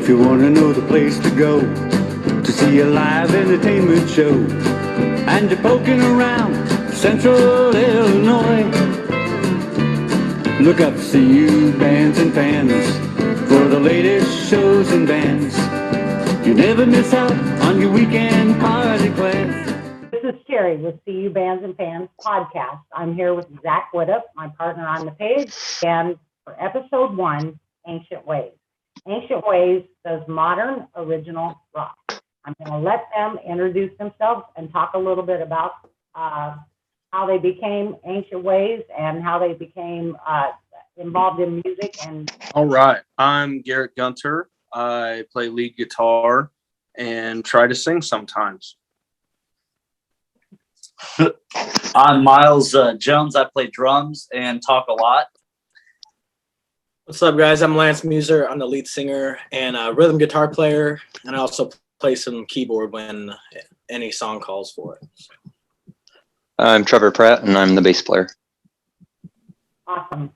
If you want to know the place to go to see a live entertainment show, and you're poking around Central Illinois, look up CU Bands and Fans for the latest shows and bands. You never miss out on your weekend party plans. This is Terry with CU Bands and Fans podcast. I'm here with Zach Widdop, my partner on the page, and for episode 1, Ancient Ways. Ancient Ways does modern original rock. I'm going to let them introduce themselves and talk a little bit about how they became Ancient Ways and how they became involved in music. And all right, I'm Garrett Gunter. I play lead guitar and try to sing sometimes. I'm Myles Jones. I play drums and talk a lot. What's up, guys? I'm Lance Meuser. I'm the lead singer and a rhythm guitar player, and I also play some keyboard when any song calls for it. I'm Trevor Pratt, and I'm the bass player. Awesome.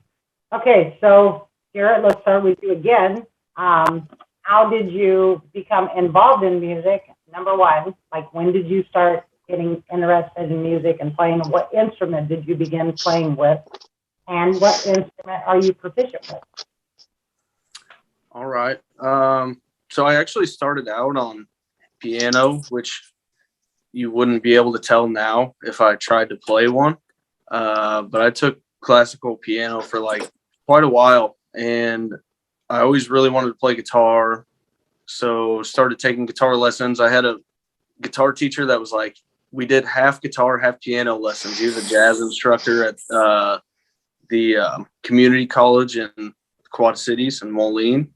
Okay, so Garrett, let's start with you again. How did you become involved in music? Number one, like when did you start getting interested in music and playing? What instrument did you begin playing with? And what instrument are you proficient with? All right. So I actually started out on piano, which you wouldn't be able to tell now if I tried to play one. But I took classical piano for like quite a while, and I always really wanted to play guitar. So started taking guitar lessons. I had a guitar teacher that was like, we did half guitar, half piano lessons. He was a jazz instructor at the community college in Quad Cities in Moline.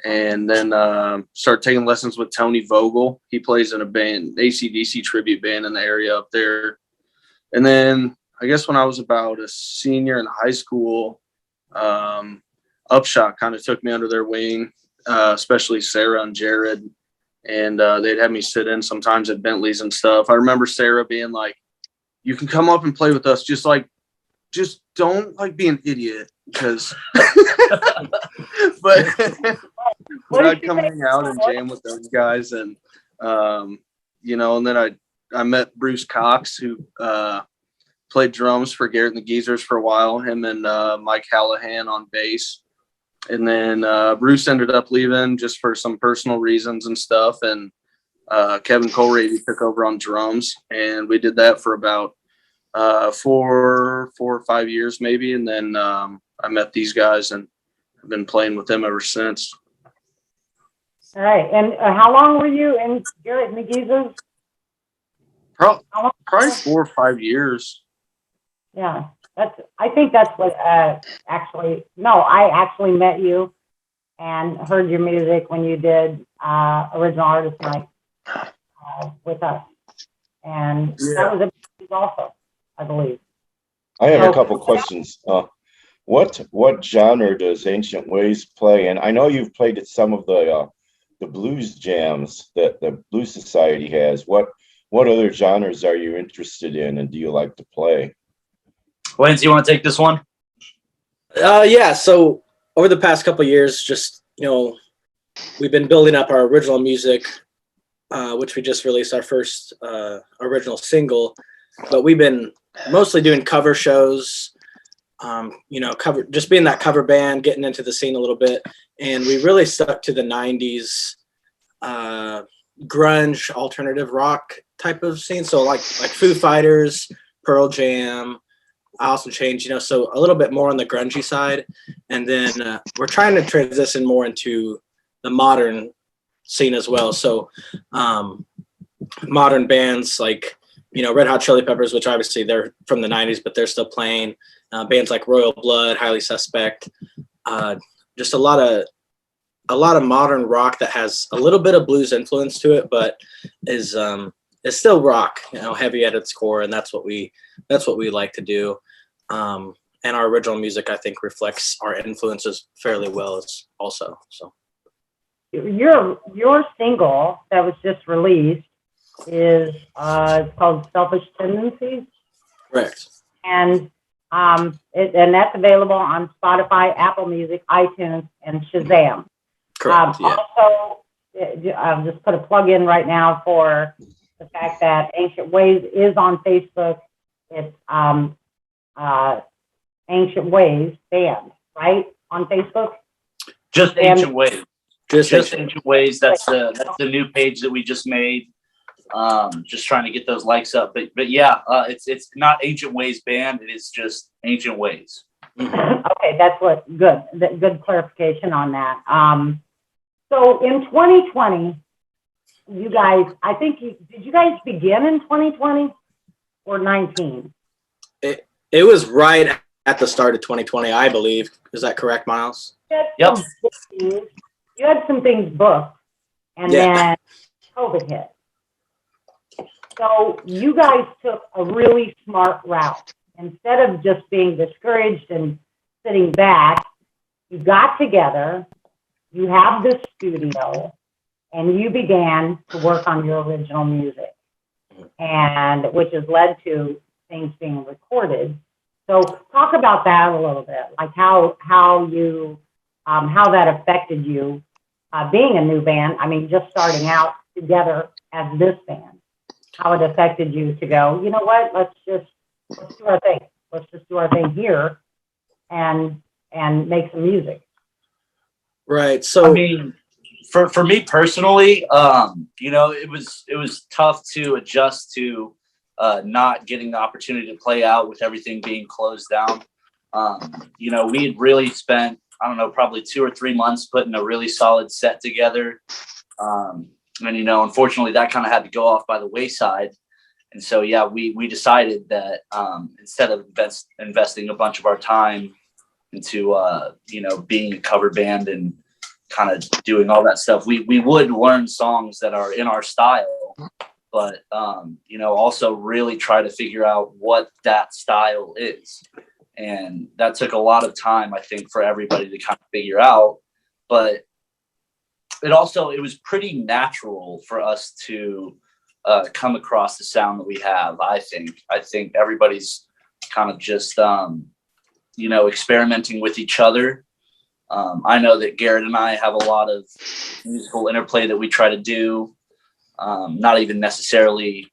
And then started taking lessons with Tony Vogel. He plays in a band, AC/DC tribute band in the area up there. And then I guess when I was about a senior in high school, Upshot kind of took me under their wing, especially Sarah and Jared. And they'd have me sit in sometimes at Bentley's and stuff. I remember Sarah being like, you can come up and play with us. Just don't like be an idiot, because but I'd come hang out and jam with those guys. And and then I met Bruce Cox, who played drums for Garrett and the Geezers for a while, him and Mike Hallahan on bass. And then Bruce ended up leaving just for some personal reasons and stuff. And Kevin Colrady took over on drums, and we did that for about 4 or 5 years maybe. And then I met these guys and I've been playing with them ever since. All right. And how long were you in Garrett and the Geezers? Probably 4 or 5 years. Yeah. I think that's what I actually met you and heard your music when you did Original Artist Night with us. And that was a big also, I believe. I have a couple questions. What genre does Ancient Ways play? And I know you've played at some of the blues jams that the Blues Society has. What other genres are you interested in, and do you like to play? Lance, you want to take this one? Yeah. So over the past couple of years, just we've been building up our original music, which we just released our first original single. But we've been mostly doing cover shows, just being that cover band, getting into the scene a little bit. And we really stuck to the 90s grunge alternative rock type of scene. So like Foo Fighters, Pearl Jam, Alice in Chains, so a little bit more on the grungy side. And then we're trying to transition more into the modern scene as well. So modern bands like, Red Hot Chili Peppers, which obviously they're from the 90s, but they're still playing. Bands like Royal Blood, Highly Suspect, just a lot of modern rock that has a little bit of blues influence to it, but is still rock, heavy at its core, and that's what we like to do. And our original music, I think, reflects our influences fairly well also. So your single that was just released is it's called Selfish Tendencies. Correct. And that's available on Spotify, Apple Music, iTunes, and Shazam. Correct. Yeah. Also, I'll just put a plug in right now for the fact that Ancient Ways is on Facebook. It's Ancient Ways Band, right? On Facebook? Just And- Ancient Ways. Just Ancient Ways. That's the new page that we just made. Just trying to get those likes up. But yeah, it's not Ancient Ways Band. It is just Ancient Ways. Okay, that's good clarification on that. So in 2020, you guys, I think did you guys begin in 2020 or 19? It was right at the start of 2020, I believe. Is that correct, Myles? Yep. You had some things booked, and then COVID hit. So you guys took a really smart route. Instead of just being discouraged and sitting back, you got together, you have this studio, and you began to work on your original music, and which has led to things being recorded. So talk about that a little bit, like how that affected you being a new band. I mean, just starting out together as this band, how it affected you to go, you know what, let's do our thing. Let's just do our thing here and make some music. Right. So I mean, for me personally, it was tough to adjust to not getting the opportunity to play out with everything being closed down. We had really spent, I don't know, probably 2 or 3 months putting a really solid set together. And unfortunately that kind of had to go off by the wayside. And so, yeah, we decided that instead of investing a bunch of our time into, being a cover band and kind of doing all that stuff, we would learn songs that are in our style, but, also really try to figure out what that style is. And that took a lot of time, I think, for everybody to kind of figure out. But it was pretty natural for us to come across the sound that we have. I think everybody's kind of just, experimenting with each other. I know that Garrett and I have a lot of musical interplay that we try to do, not even necessarily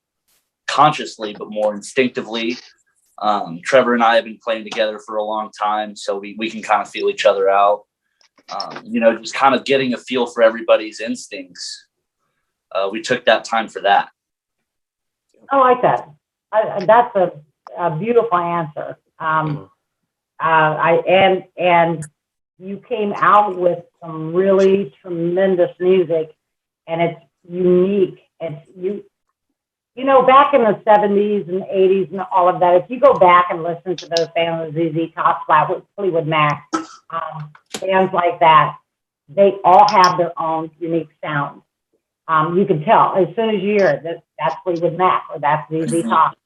consciously, but more instinctively. Trevor and I have been playing together for a long time, so we can kind of feel each other out. Just kind of getting a feel for everybody's instincts. We took that time for that. I like that. That's a beautiful answer. And you came out with some really tremendous music, and it's unique. It's back in the 70s and 80s and all of that, if you go back and listen to those bands, ZZ Top, Fleetwood Mac, bands like that, they all have their own unique sound. You can tell as soon as you hear it, that's Fleetwood Mac or that's ZZ Top,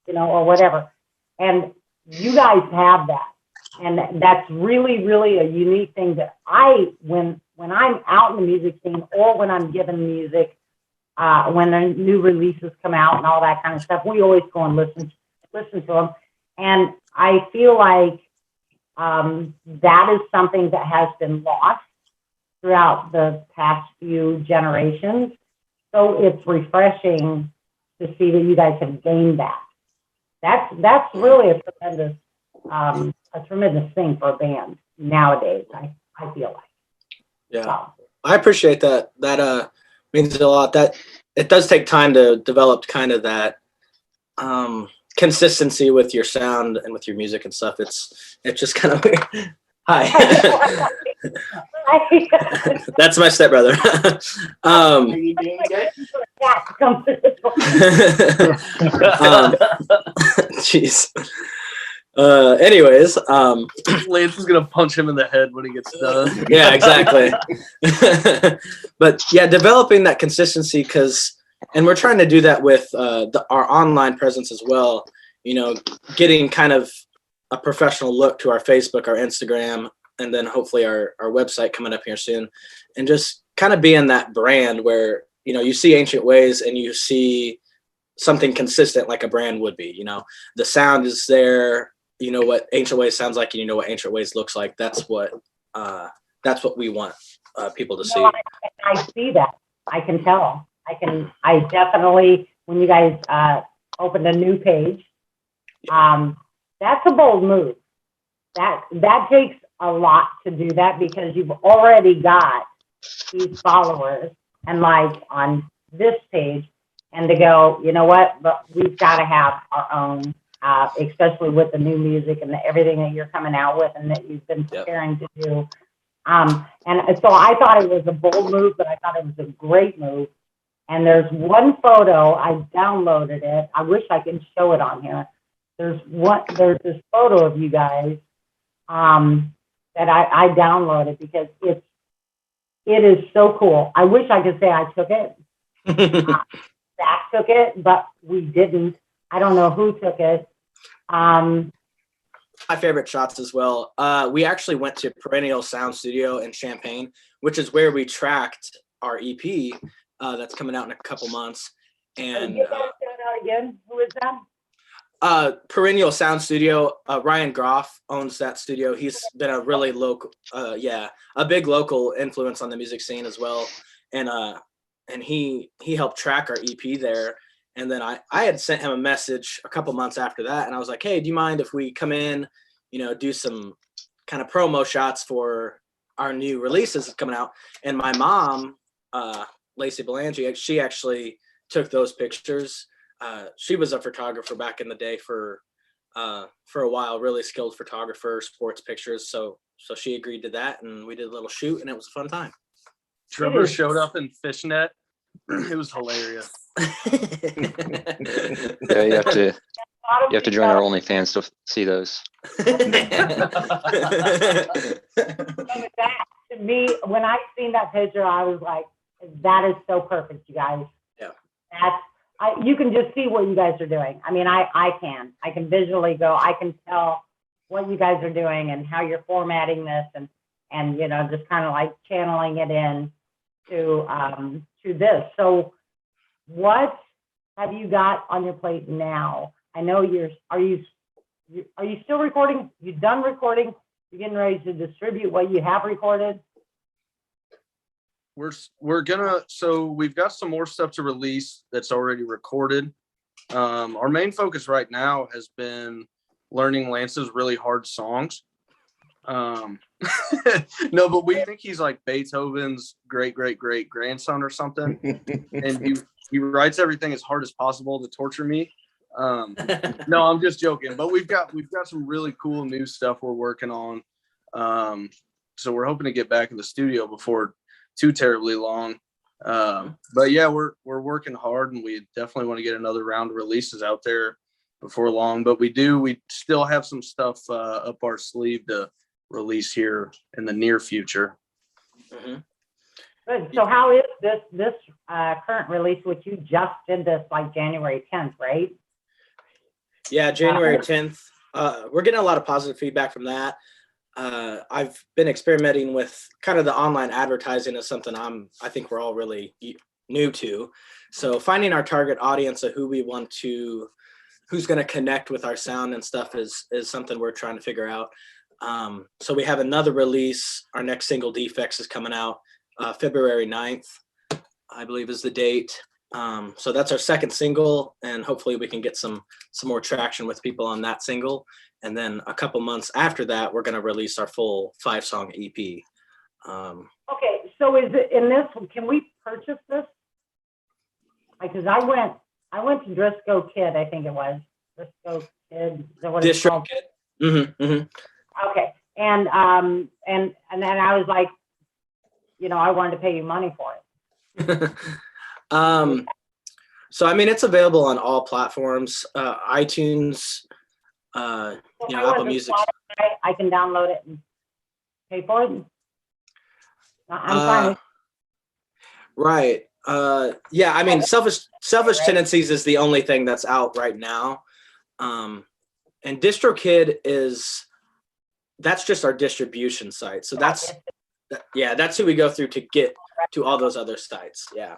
or whatever. And you guys have that. And that's really, really a unique thing that when I'm out in the music scene or when I'm given music, when the new releases come out and all that kind of stuff, we always go and listen to them. And I feel like that is something that has been lost throughout the past few generations. So it's refreshing to see that you guys have gained that. That's really a tremendous thing for a band nowadays, I feel like. Yeah, so. I appreciate that. That means a lot. That it does take time to develop kind of that consistency with your sound and with your music and stuff. It's just kind of weird. Hi. That's my stepbrother. Jeez. Anyways, Lance is gonna punch him in the head when he gets done. Yeah, exactly. But yeah, developing that consistency, and we're trying to do that with our online presence as well. Getting kind of a professional look to our Facebook, our Instagram, and then hopefully our website coming up here soon, and just kind of being that brand where you see Ancient Ways and you see something consistent like a brand would be. The sound is there. You know what Ancient Ways sounds like, and you know what Ancient Ways looks like. That's what we want. people to No, see. I see that. I can tell. I definitely, when you guys opened a new page, that's a bold move. That takes a lot to do that because you've already got these followers and like on this page, and to go, you know what, but we've got to have our own, especially with the new music and everything that you're coming out with and that you've been preparing to do. And so I thought it was a bold move, but I thought it was a great move. And there's one photo, I downloaded it. I wish I could show it on here. There's this photo of you guys that I downloaded because it is so cool. I wish I could say I took it. Zach took it, but we didn't. I don't know who took it. My favorite shots as well. We actually went to Perennial Sound Studio in Champaign, which is where we tracked our EP that's coming out in a couple months. And Get that out again. Who is that? Perennial Sound Studio. Ryan Groff owns that studio. He's been a really local, a big local influence on the music scene as well. And he helped track our EP there. And then I had sent him a message a couple months after that. And I was like, hey, do you mind if we come in, do some kind of promo shots for our new releases coming out? And my mom, Lacey Belangi, she actually took those pictures. She was a photographer back in the day for a while, really skilled photographer, sports pictures. So she agreed to that, and we did a little shoot, and it was a fun time. Trevor showed up in fishnet. It was hilarious. Yeah, you have to join our OnlyFans to see those. To me, when I seen that picture, I was like, that is so perfect, you guys. Yeah. You can just see what you guys are doing. I mean, I can visually go, I can tell what you guys are doing and how you're formatting this and just kind of like channeling it in to this. So what have you got on your plate now? I know are you still recording? You done recording? You're getting ready to distribute what you have recorded? So we've got some more stuff to release that's already recorded. Our main focus right now has been learning Lance's really hard songs. No, but we think he's like Beethoven's great grandson or something. And he writes everything as hard as possible to torture me. No, I'm just joking. But we've got some really cool new stuff we're working on. So we're hoping to get back in the studio before too terribly long. But yeah, we're working hard, and we definitely want to get another round of releases out there before long. But we still have some stuff up our sleeve to release here in the near future. Mm-hmm. Good. So how is this current release, which you just did this like January 10th, right? Yeah, January 10th. We're getting a lot of positive feedback from that. I've been experimenting with kind of the online advertising as something I think we're all really new to. So finding our target audience of who's going to connect with our sound and stuff is something we're trying to figure out. So we have another release. Our next single, Defects, is coming out February 9th, I believe is the date. So that's our second single, and hopefully we can get some more traction with people on that single. And then a couple months after that, we're going to release our full 5-song EP. Okay, so is it in this? Can we purchase this? Because I went to Driscoll Kid, I think it was Driscoll Kid. Is that what it's called? Kid. Mm-hmm, mm-hmm. Okay, and then I was like, I wanted to pay you money for it. So I mean, it's available on all platforms, iTunes, Apple Music. I can download it and pay for it. I'm fine. Right. Yeah. I mean, Selfish Tendencies is the only thing that's out right now. And DistroKid that's just our distribution site. So that's who we go through to get to all those other sites. Yeah.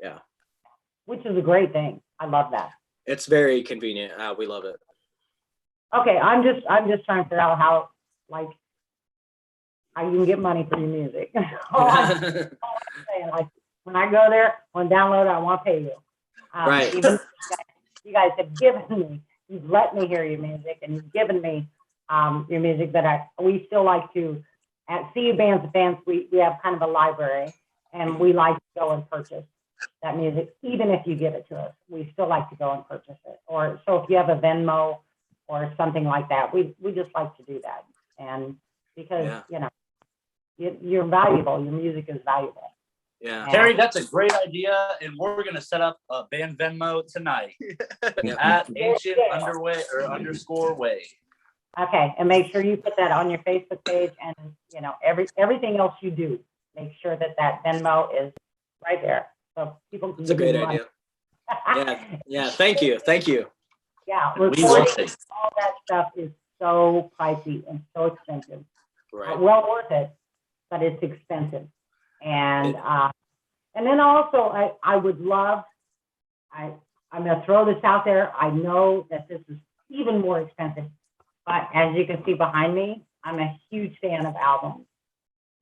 Yeah. Which is a great thing. I love that. It's very convenient. We love it. Okay, I'm just trying to figure out how, like, you can get money for your music. all I'm saying, like, when I go there, when download, I want to pay you. Right. Even you guys have given me, you've let me hear your music, and you've given me your music, but we still like to, at CU Bands and Fans, we have kind of a library, and we like to go and purchase that music, even if you give it to us. We still like to go and purchase it. Or so if you have a Venmo or something like that, we just like to do that. And because, you know, you're valuable, your music is valuable. Yeah. Terry, that's a great idea, and we're gonna set up a band Venmo tonight at Ancient _way. Okay, and make sure you put that on your Facebook page, and you know everything else you do. Make sure that Venmo is right there, so people can. It's a great idea. Yeah. Thank you. Yeah, We love recording, it. all that stuff is so pricey and so expensive. Right. Well worth it, but it's expensive. And then also I would love, I'm gonna throw this out there. I know that this is even more expensive, but as you can see behind me, I'm a huge fan of albums,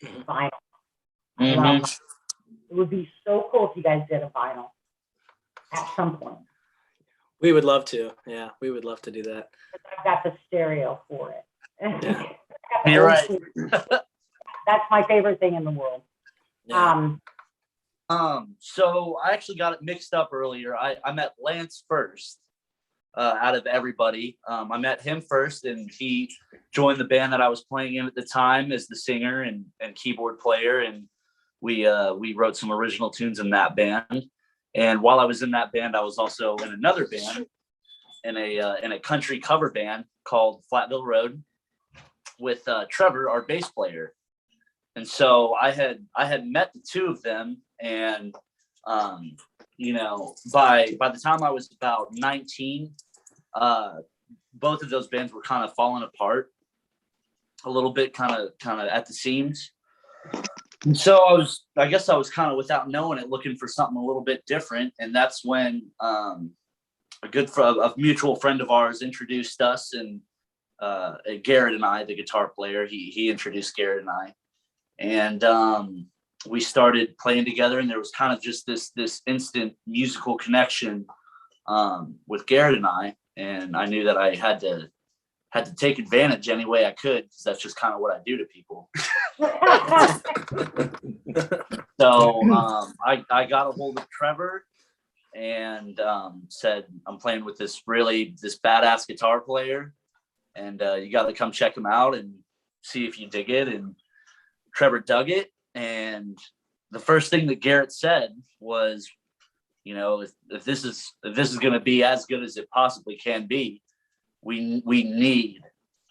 vinyl. I love vinyl. It would be so cool if you guys did a vinyl at some point. We would love to. Yeah, we would love to do that. I've got the stereo for it. Yeah. You're right. That's my favorite thing in the world. Yeah. So I actually got it mixed up earlier. I met Lance first, out of everybody. I met him first, and he joined the band that I was playing in at the time as the singer and keyboard player. And we wrote some original tunes in that band. And while I was in that band, I was also in another band, in a country cover band called Flatville Road with Trevor, our bass player. And so I had met the two of them, and you know, by the time I was about 19, both of those bands were kind of falling apart a little bit, kind of at the seams. And so I guess I was kind of, without knowing it, looking for something a little bit different. And that's when a mutual friend of ours introduced us, and Garrett and I, the guitar player, he introduced Garrett and I. And we started playing together, and there was kind of just this instant musical connection with Garrett and I. And I knew that I had to take advantage any way I could, because that's just kind of what I do to people. So I got a hold of Trevor and said, I'm playing with this badass guitar player, and you got to come check him out and see if you dig it. And Trevor dug it. And the first thing that Garrett said was, you know, if this is going to be as good as it possibly can be, we need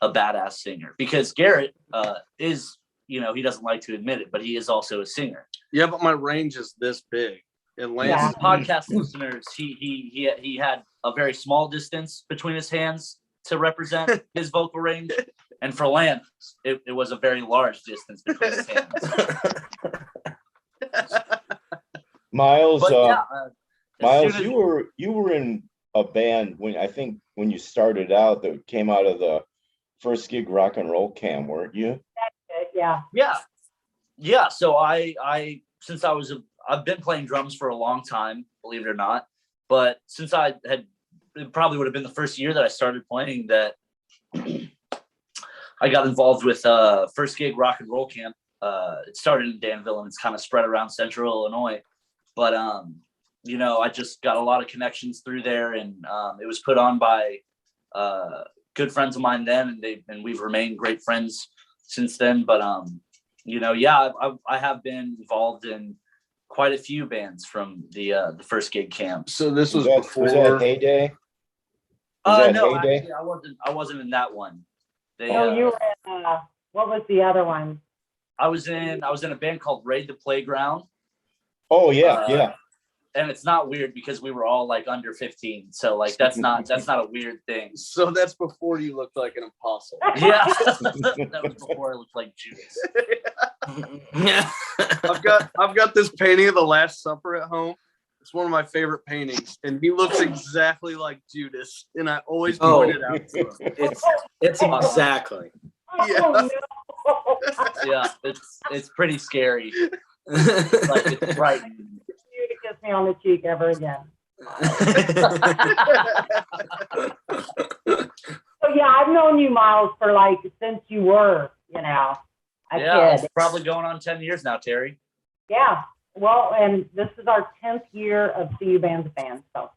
a badass singer. Because Garrett is, you know, he doesn't like to admit it, but he is also a singer. Yeah, but my range is this big. And Lance, Podcast listeners, he had a very small distance between his hands to represent his vocal range. And for Lance, it was a very large distance between his hands. Miles, Miles, as you were in a band when you started out that came out of the First Gig Rock and Roll Camp, weren't you? Yeah. So since I've been playing drums for a long time, believe it or not. But since it probably would have been the first year that I started playing that I got involved with First Gig Rock and Roll Camp. It started in Danville, and it's kind of spread around Central Illinois. But you know, I just got a lot of connections through there, and it was put on by good friends of mine then, and we've remained great friends since then. But you know, yeah, I have been involved in quite a few bands from the First Gig camp. so this was Was before that Heyday? No, Heyday? actually, I wasn't in that one. You were in, what was the other one? I was in a band called Raid the Playground. Oh yeah. And it's not weird because we were all like under 15. So like that's not a weird thing. So that's before you looked like an apostle. Yeah. That was before I looked like Judas. I've got this painting of the Last Supper at home. It's one of my favorite paintings, and he looks exactly like Judas. And I always point it out to him. It's exactly. Yeah. Yeah, it's pretty scary. Like it's frightening. You to kiss me on the cheek ever again. So yeah, I've known you, Myles, for like since you were, a Yeah, kid. it's probably going on 10 years now, Terry. Yeah. Well, and this is our 10th year of CU Bands and Fans. So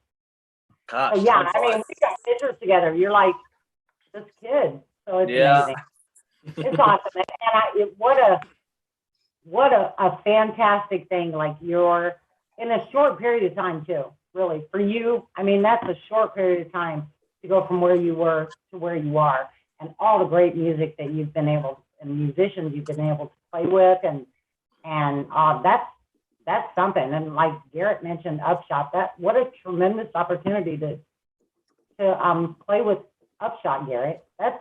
Gosh. yeah, I mean, we got pictures together. You're like this kid. So it's amazing. It's awesome. And what a fantastic thing. Like you're in a short period of time too, really. For you, I mean, that's a short period of time to go from where you were to where you are, and all the great music that you've been able, and musicians you've been able to play with, and that's something. And like Garrett mentioned, Upshot, what a tremendous opportunity to play with Upshot, Garrett. That's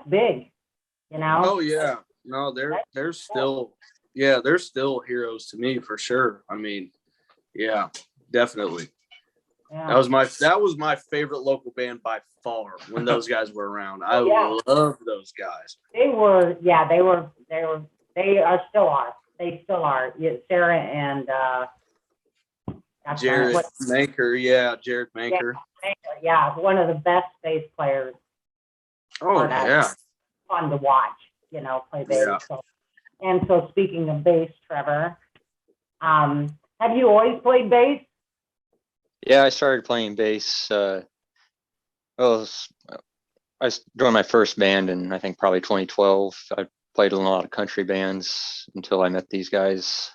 big, Oh yeah, no, they're still heroes to me for sure. I mean, yeah, definitely. Yeah. That was my favorite local band by far when those guys were around. I love those guys. They still are. They still are. Yeah, Sarah and Jared Manker, Jared Manker. Yeah, one of the best bass players. Oh yeah. Fun to watch, play bass. Yeah. So speaking of bass, Trevor, have you always played bass? Yeah, I started playing bass. I joined my first band in I think probably 2012. I played in a lot of country bands until I met these guys.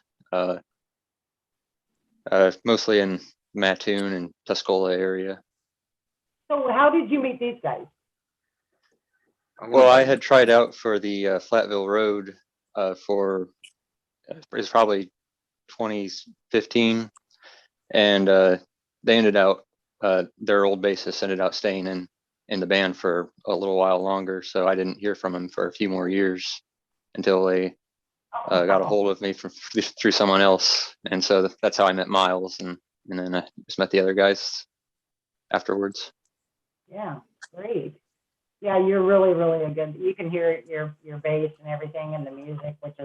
Mostly in Mattoon and Tuscola area. So how did you meet these guys? Well, I had tried out for the Flatville Road it was probably 2015, and they ended out their old bassist ended up staying in the band for a little while longer, so I didn't hear from him for a few more years until they got a hold of me through someone else, and so that's how I met Myles, and then I just met the other guys afterwards. Yeah, great. Yeah, you're really, really a good. You can hear your bass and everything in the music, which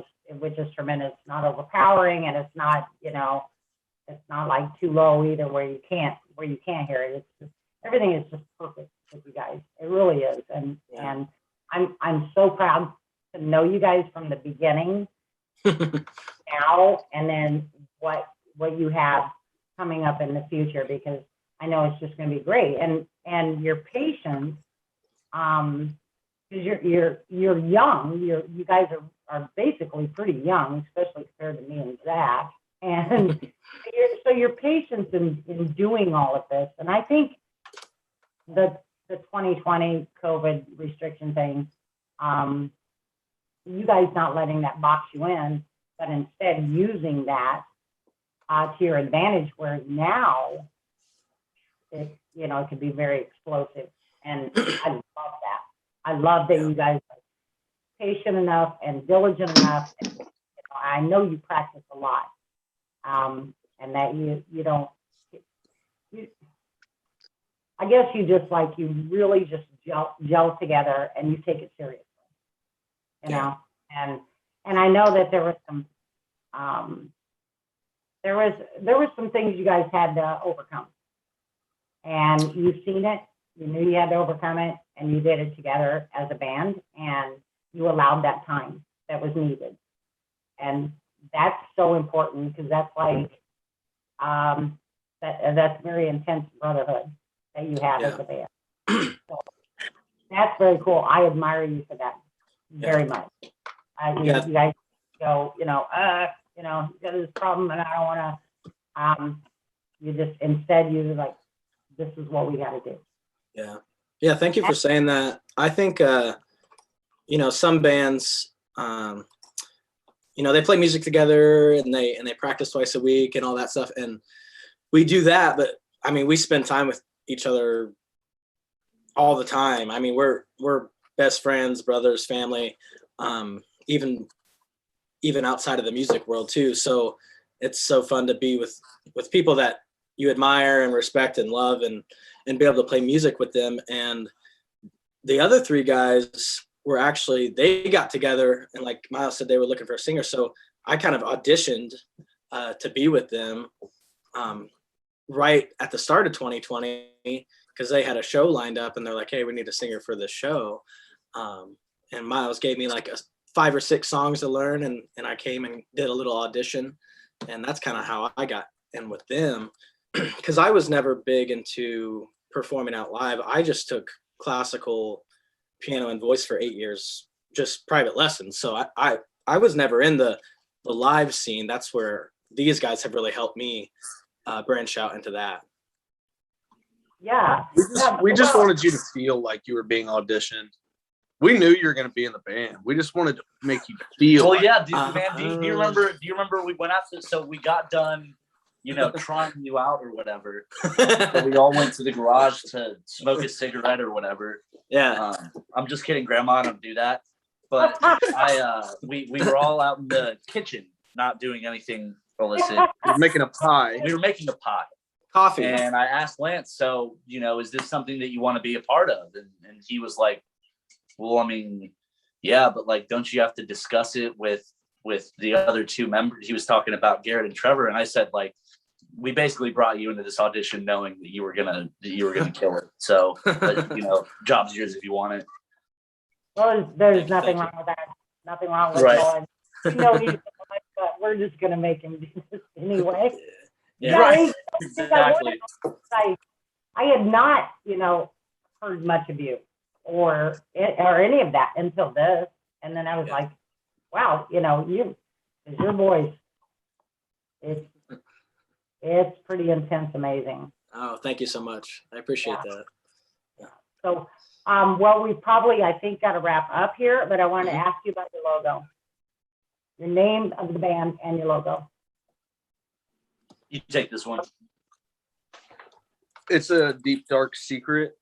is tremendous. It's not overpowering, and it's not it's not like too low either where you can't hear it. It's just, everything is just perfect with you guys. It really is, and I'm so proud to know you guys from the beginning now, and then what you have coming up in the future, because I know it's just going to be great, and your patience. Because you're young, you guys are basically pretty young, especially compared to me and Zach, and so your patience in doing all of this, and I think the 2020 COVID restriction thing, you guys not letting that box you in, but instead using that to your advantage, where now it can be very explosive. And I love that. I love that you guys are patient enough and diligent enough. And, I know you practice a lot, and that you don't. I guess you really just gel together, and you take it seriously. And I know that there was some some things you guys had to overcome, and you've seen it. You knew you had to overcome it, and you did it together as a band, and you allowed that time that was needed. And that's so important, because that's like, that's very intense brotherhood that you have as a band. So that's very cool. I admire you for that very much. You guys go, you got this problem, and I don't want to, instead you're like, this is what we got to do. Yeah. Thank you for saying that. I think, some bands, they play music together, and they practice twice a week and all that stuff. And we do that, but I mean, we spend time with each other all the time. I mean, we're best friends, brothers, family, even outside of the music world too. So it's so fun to be with people that you admire and respect and love, and be able to play music with them. And the other three guys, were actually, they got together and like Myles said, they were looking for a singer. So I kind of auditioned to be with them right at the start of 2020 because they had a show lined up and they're like, hey, we need a singer for this show. And Myles gave me like 5 or 6 songs to learn, and I came and did a little audition, and that's kind of how I got in with them because I was never big into performing out live. I just took classical piano and voice for 8 years, just private lessons. So I was never in the live scene. That's where these guys have really helped me branch out into that. Yeah. We just wanted you to feel like you were being auditioned. We knew you were going to be in the band. We just wanted to make you feel. Well, yeah, dude, man. Do you remember? Do you remember we went out to? So we got done, trying you out or whatever. So we all went to the garage to smoke a cigarette or whatever. Yeah. I'm just kidding, Grandma. I don't do that. But we were all out in the kitchen, not doing anything illicit. We were making a pie. We were making a pie. Coffee. And I asked Lance, so, is this something that you want to be a part of? And he was like, well, I mean, yeah, but like, don't you have to discuss it with the other 2 members? He was talking about Garrett and Trevor. And I said, like, we basically brought you into this audition knowing that you were gonna kill it. So, job's yours if you want it. Well, there's nothing wrong with that. Nothing wrong with Right. going, he's but we're just going to make him do this anyway. Yeah. Right. Exactly. Exactly. I had not, heard much of you or any of that until this. And then I was like, wow, it's your voice. It's pretty intense, amazing. Oh, thank you so much. I appreciate that. So, well, we probably, I think, got to wrap up here, but I want to ask you about your logo, your name of the band and your logo. You take this one. It's a deep, dark secret.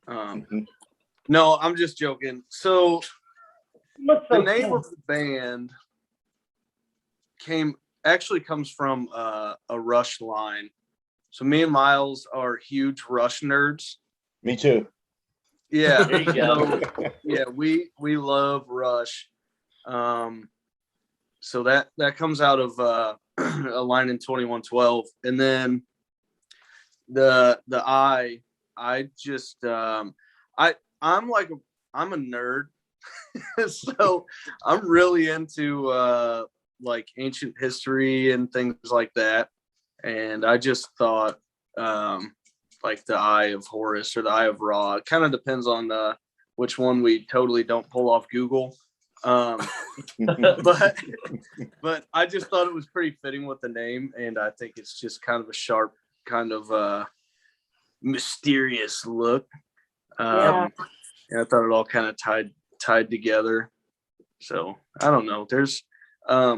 No, I'm just joking. So the name of the band comes from a Rush line. So me and Myles are huge Rush nerds. Me too. Yeah. There you go. Yeah, we love Rush. So that comes out of a line in 2112. And then the I just I'm a nerd. So I'm really into like ancient history and things like that. And I just thought like the Eye of Horus or the Eye of Ra. It kind of depends on which one we totally don't pull off Google. But I just thought it was pretty fitting with the name, and I think it's just kind of a sharp, kind of mysterious look. And I thought it all kind of tied together. So I don't know. There's I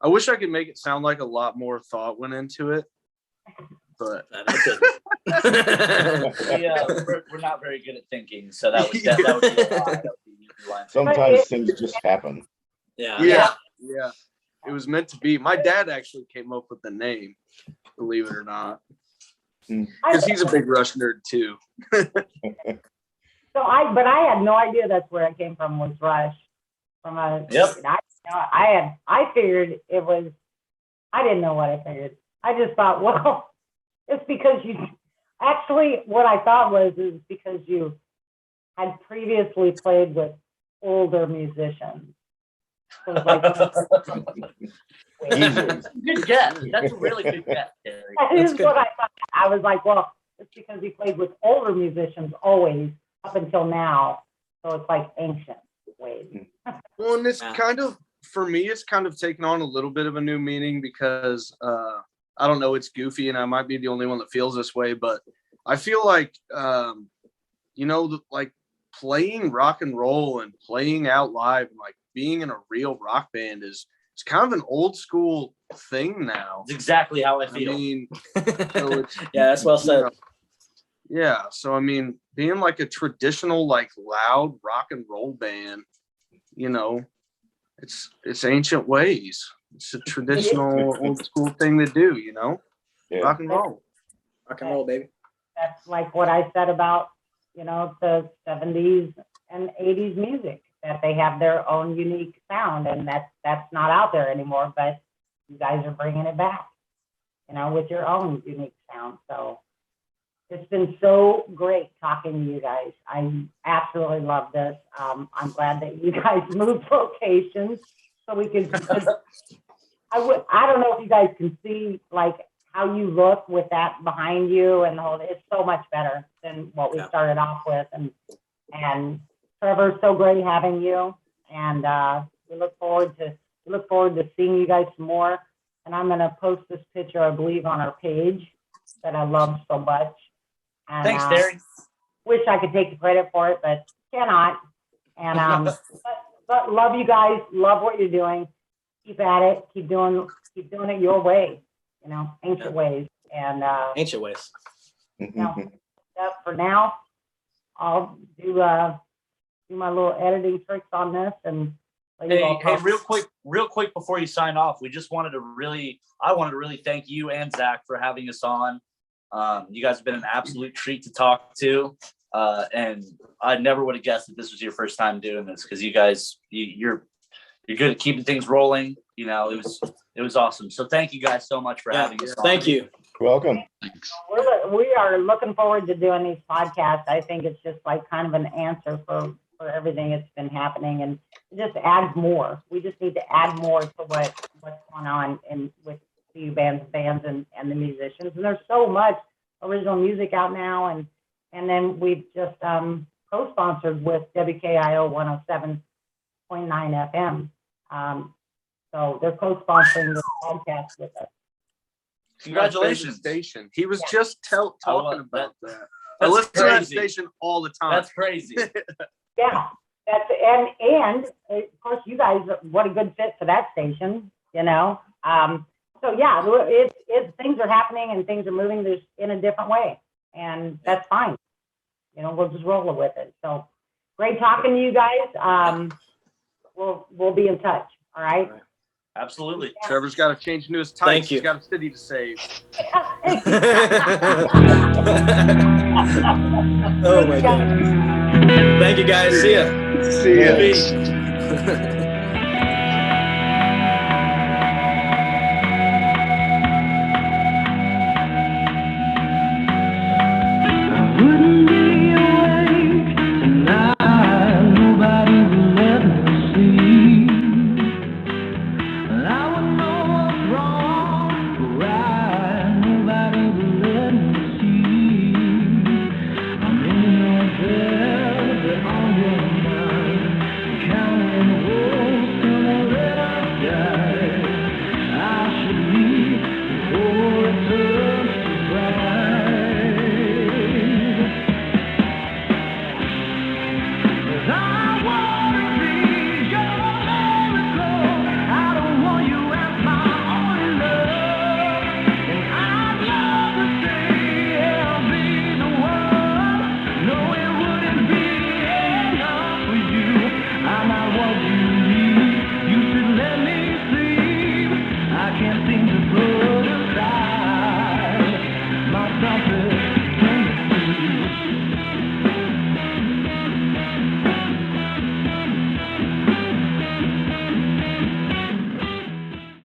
wish I could make it sound like a lot more thought went into it, but Yeah, we're not very good at thinking, so that would be a lot. Sometimes things just happen. Yeah. It was meant to be. My dad actually came up with the name, believe it or not, because he's a big Rush nerd too. So I had no idea that's where it came from, was Rush. I figured it was, I didn't know what I figured. I just thought, well, it's because what I thought is because you had previously played with older musicians. So it was like, Good guess. That's a really good guess, Terry. that is what I thought. I was like, well, it's because he played with older musicians always up until now. So it's like ancient ways. Well, and it's kind of, for me, it's kind of taken on a little bit of a new meaning because I don't know, it's goofy and I might be the only one that feels this way, but I feel like, like playing rock and roll and playing out live, and like being in a real rock band it's kind of an old school thing now. That's exactly how I feel. I mean, so Yeah, that's well said. Yeah. So, I mean, being like a traditional, like loud rock and roll band, it's ancient ways. It's a traditional old school thing to do, Yeah. rock and roll. Rock and roll, baby. That's like what I said about, the 70s and 80s music, that they have their own unique sound, and that's not out there anymore, but you guys are bringing it back, with your own unique sound. So it's been so great talking to you guys. I absolutely love this. I'm glad that you guys moved locations so we can. I don't know if you guys can see like how you look with that behind you and the whole. It's so much better than what we started off with, and Trevor, so great having you, and we look forward to seeing you guys some more. And I'm gonna post this picture, I believe, on our page that I love so much. And, Thanks, Terry. Wish I could take the credit for it, but cannot. And but love you guys. Love what you're doing. Keep at it. Keep doing it your way. Ancient ways. And Ancient ways. For now, I'll do my little editing tricks on this and. Hey, real quick before you sign off, I wanted to really thank you and Zach for having us on. You guys have been an absolute treat to talk to. And I never would have guessed that this was your first time doing this, because you guys, you're good at keeping things rolling. It was awesome. So thank you guys so much for having us on. Thank you. You're welcome. Thanks. We are looking forward to doing these podcasts. I think it's just like kind of an answer for everything that's been happening, and it just adds more. We just need to add more to what's going on with the bands and the musicians. And there's so much original music out now, and then we've just co-sponsored with WKIO 107.9 FM. So they're co-sponsoring this podcast with us. Congratulations. Station. He was just talking about that. I That's listen to that crazy. station all the time. That's crazy. Yeah, and of course you guys, what a good fit for that station, So yeah, things are happening and things are moving just in a different way, and that's fine. We'll just roll with it. So great talking to you guys. We'll be in touch. All right. Absolutely. Trevor's got to change into his tights. Thank you. He's got a city to save. Oh my God. Thank you guys. See ya. See ya. Peace.